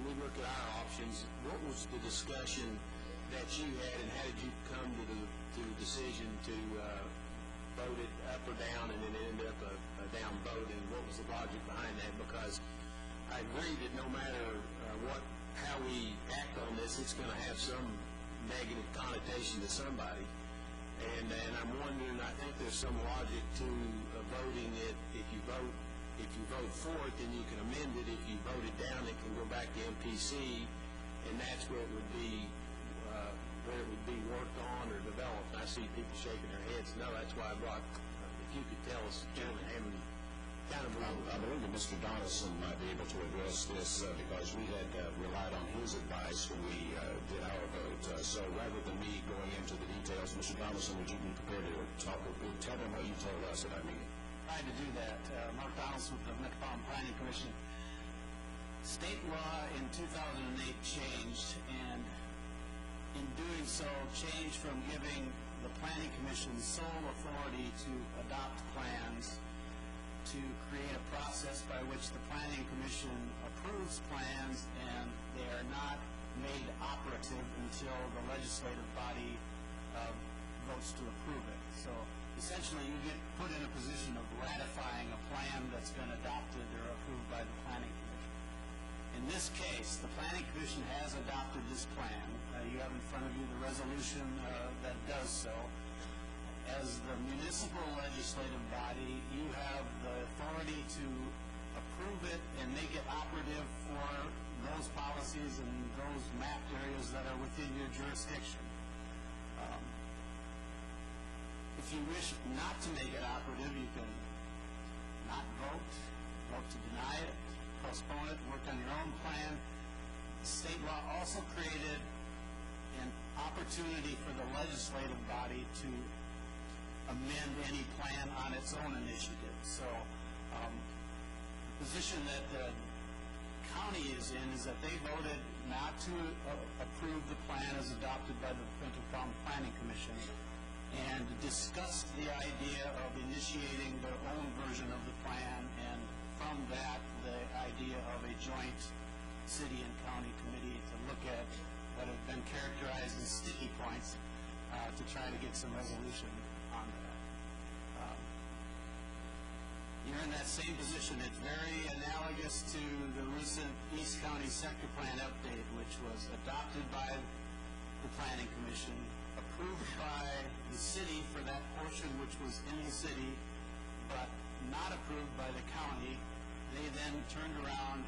we look at our options, what was the discussion that you had, and how did you come to the decision to vote it up or down, and then it ended up a down vote, and what was the logic behind that? Because I agree that no matter how we act on this, it's going to have some negative connotation to somebody. And I'm wondering, I think there's some logic to voting it. If you vote for it, then you can amend it. If you vote it down, it can go back to MPC, and that's where it would be worked on or developed. I see people shaking their heads. No, that's why I brought. If you could tell us, gentlemen, how many kind of. I believe that Mr. Donaldson might be able to address this because we had relied on his advice when we did our vote. So rather than me going into the details, Mr. Donaldson, would you be prepared to tell them what you told us at our meeting? Tried to do that. Mark Donaldson with the Metropolitan Planning Commission. State law in 2008 changed, and in doing so, changed from giving the Planning Commission sole authority to adopt plans to create a process by which the Planning Commission approves plans, and they are not made operative until the legislative body votes to approve it. So essentially you get put in a position of ratifying a plan that's been adopted or approved by the Planning Commission. In this case, the Planning Commission has adopted this plan. You have in front of you the resolution that does so. As the municipal legislative body, you have the authority to approve it and make it operative for those policies and those mapped areas that are within your jurisdiction. If you wish not to make it operative, you can not vote to deny it, postpone it, work on your own plan. State law also created an opportunity for the legislative body to amend any plan on its own initiative. So the position that the county is in is that they voted not to approve the plan as adopted by the Metropolitan Planning Commission, and discussed the idea of initiating their own version of the plan, and from that the idea of a joint city and county committee to look at what have been characterized as sticky points to try to get some resolution on that. You're in that same position. It's very analogous to the recent East County Sector Plan update, which was adopted by the Planning Commission, approved by the city for that portion which was in the city, but not approved by the county. They then turned around,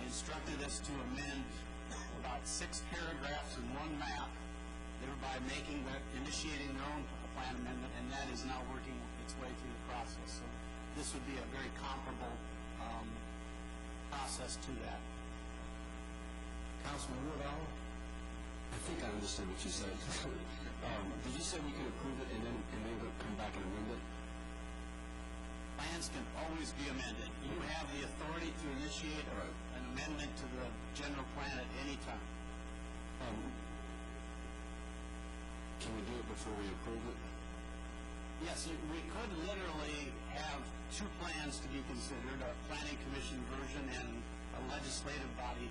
instructed us to amend about 6 paragraphs in one map, thereby initiating their own plan amendment, and that is now working its way through the process. So this would be a very comparable process to that. Councilman Woodall? I think I understand what you said. Did you say we could approve it and then come back and amend it? Plans can always be amended. You have the authority to initiate an amendment to the general plan at any time. Can we do it before we approve it? Yes, we could literally have 2 plans to be considered, a Planning Commission version and a legislative body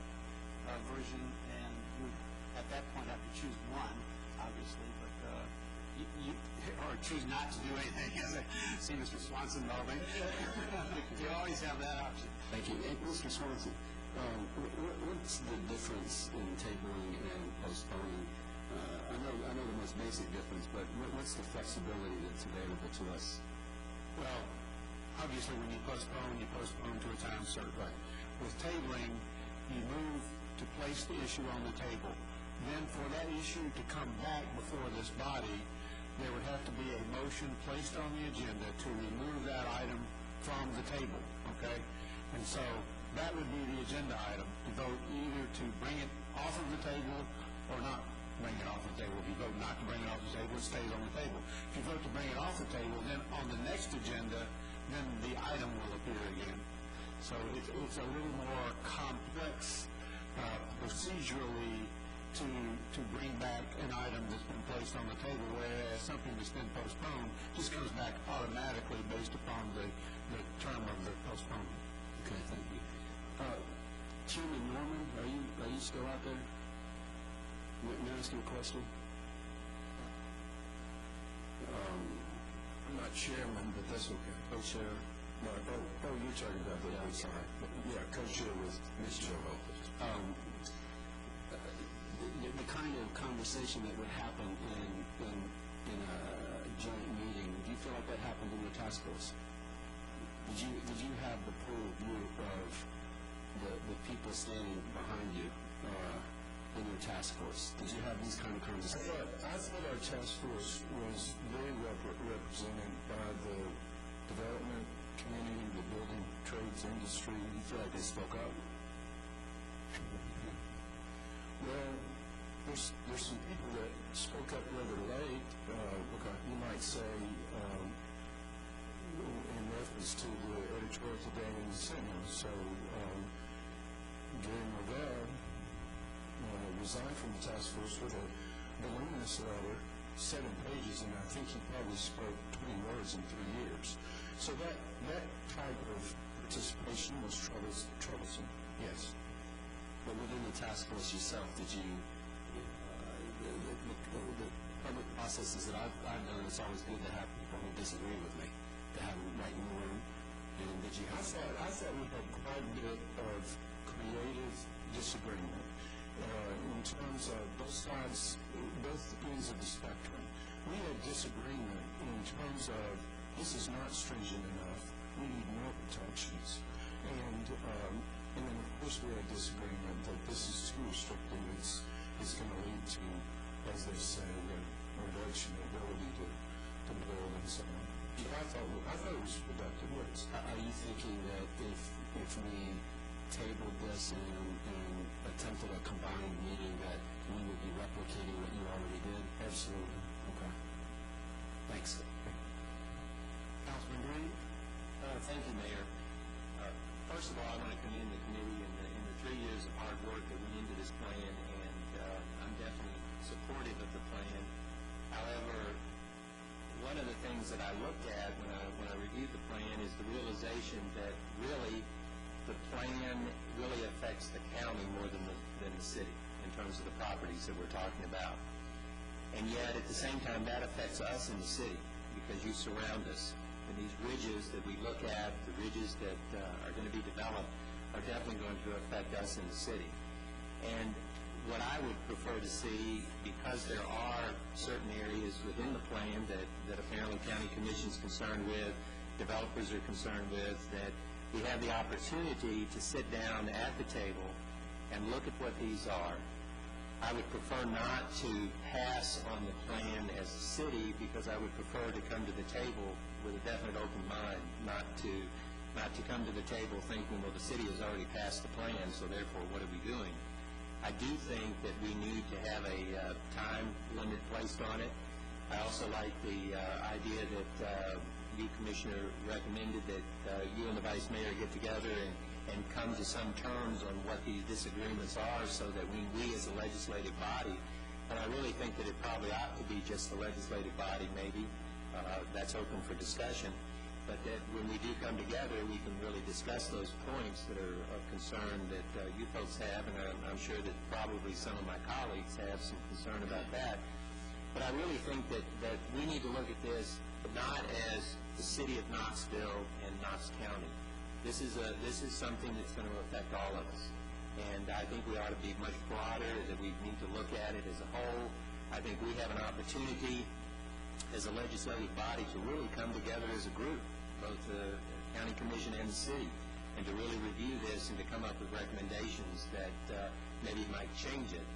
version, and we at that point have to choose one, obviously, but or choose not to do anything, as I see Mr. Swanson nodding. You always have that option. Thank you. Hey, Mr. Swanson, what's the difference in tabling and postponing? I know the most basic difference, but what's the flexibility that's available to us? Well, obviously when you postpone to a time certain. Right. With tabling, you move to place the issue on the table. Then for that issue to come back before this body, there would have to be a motion placed on the agenda to remove that item from the table, okay? And so that would be the agenda item, to vote either to bring it off of the table or not bring it off the table. If you vote not to bring it off the table, it stays on the table. If you vote to bring it off the table, then on the next agenda, then the item will appear again. So it's a little more complex procedurally to bring back an item that's been placed on the table, whereas something that's been postponed just comes back automatically based upon the term of the postponement. Okay, thank you. Chairman Norman, are you still out there? May I ask you a question? I'm not chairman, but that's okay. Co-chair? No, you're talking about the other side. Yeah, co-chair with Ms. Joe Lopez. The kind of conversation that would happen in a joint meeting, do you feel like that happened in your task force? Did you have the full view of the people standing behind you in your task force? Did you have these kind of conversations? I thought our task force was very represented by the development community, the building trades industry. You feel like they spoke up? Well, there's some people that spoke up rather late. You might say, in reference to the editorial today in the Senate. So, Gary Norvell resigned from the task force with a voluminous letter, 7 pages, and I think he probably spoke 20 words in 3 years. So that type of participation was troublesome. Yes. But within the task force yourself, did you, the public processes that I've done, it's always good to have people who disagree with me, to have them right in the room. And did you have I thought we had quite a bit of creative disagreement in terms of both sides, both ends of the spectrum. We had disagreement in terms of this is not stringent enough, we need more protections. And then, of course, we had disagreement that this is too restrictive. It's going to lead to, as they say, a reduction in ability to build and so on. So I thought it was productive. Are you thinking that if we tabled this and attempted a combined meeting that we would be replicating what you already did? Absolutely. Okay. Thanks. Councilman Green? Thank you, Mayor. First of all, I want to commend the committee in the 3 years of hard work that went into this plan, and I'm definitely supportive of the plan. However, one of the things that I looked at when I reviewed the plan is the realization that really the plan really affects the county more than the city in terms of the properties that we're talking about. And yet, at the same time, that affects us in the city because you surround us. And these ridges that we look at, the ridges that are going to be developed, are definitely going to affect us in the city. And what I would prefer to see, because there are certain areas within the plan that apparently County Commission is concerned with, developers are concerned with, that we have the opportunity to sit down at the table and look at what these are. I would prefer not to pass on the plan as a city because I would prefer to come to the table with a definite open mind, not to come to the table thinking, well, the city has already passed the plan, so therefore what are we doing? I do think that we need to have a time limit placed on it. I also like the idea that you, Commissioner, recommended that you and the Vice Mayor get together and come to some terms on what these disagreements are so that we as a legislative body, and I really think that it probably ought to be just the legislative body maybe, that's open for discussion, but that when we do come together, we can really discuss those points that are of concern that you folks have, and I'm sure that probably some of my colleagues have some concern about that. But I really think that we need to look at this not as the city of Knoxville and Knox County. This is something that's going to affect all of us. And I think we ought to be much broader, that we need to look at it as a whole. I think we have an opportunity as a legislative body to really come together as a group, both the county commission and the city, and to really review this and to come up with recommendations that maybe might change it.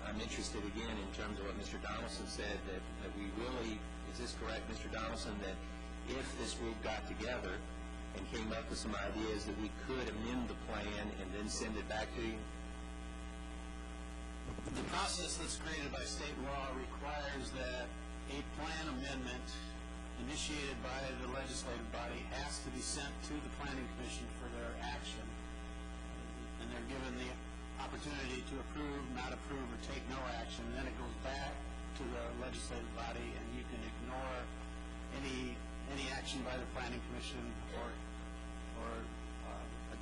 I'm interested again in terms of what Mr. Donaldson said, that we really, is this correct, Mr. Donaldson, that if this group got together and came up with some ideas that we could amend the plan and then send it back to you? The process that's created by state law requires that a plan amendment initiated by the legislative body has to be sent to the Planning Commission for their action. And they're given the opportunity to approve, not approve, or take no action. And then it goes back to the legislative body, and you can ignore any action by the Planning Commission or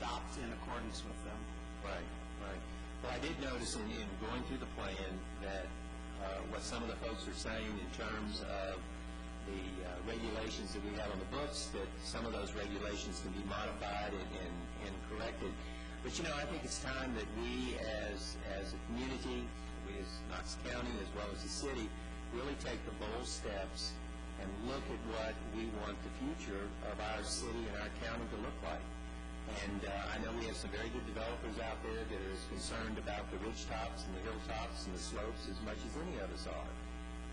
adopt in accordance with them. Right. notice in going through the plan that what some of the folks are saying in terms of the regulations that we have on the books, that some of those regulations can be modified and corrected. But, you know, I think it's time that we as a community, we as Knox County as well as the city, really take the bold steps and look at what we want the future of our city and our county to look like. And I know we have some very good developers out there that are as concerned about the ridge tops and the hilltops and the slopes as much as any of us are.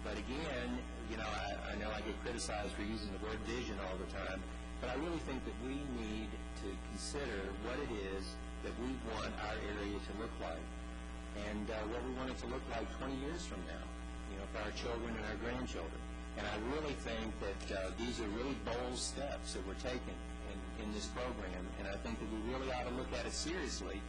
But again, you know, I know I get criticized for using the word vision all the time, but I really think that we need to consider what it is that we want our area to look like and what we want it to look like 20 years from now, you know, for our children and our grandchildren. And I really think that these are really bold steps that we're taking in this program, and I think that we really ought to look at it seriously.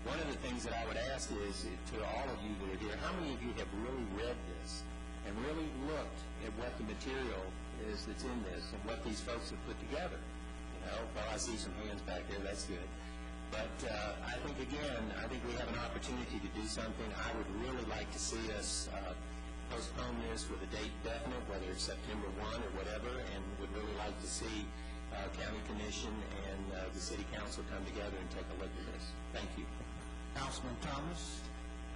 One of the things that I would ask is, to all of you that are here, how many of you have really read this and really looked at what the material is that's in this and what these folks have put together? You know, well, I see some hands back there, that's good. But I think, again, I think we have an opportunity to do something. I would really like to see us postpone this with a date definite, whether it's September 1 or whatever, and would really like to see County Commission and the City Council come together and take a look at this. Thank you. Councilman Thomas?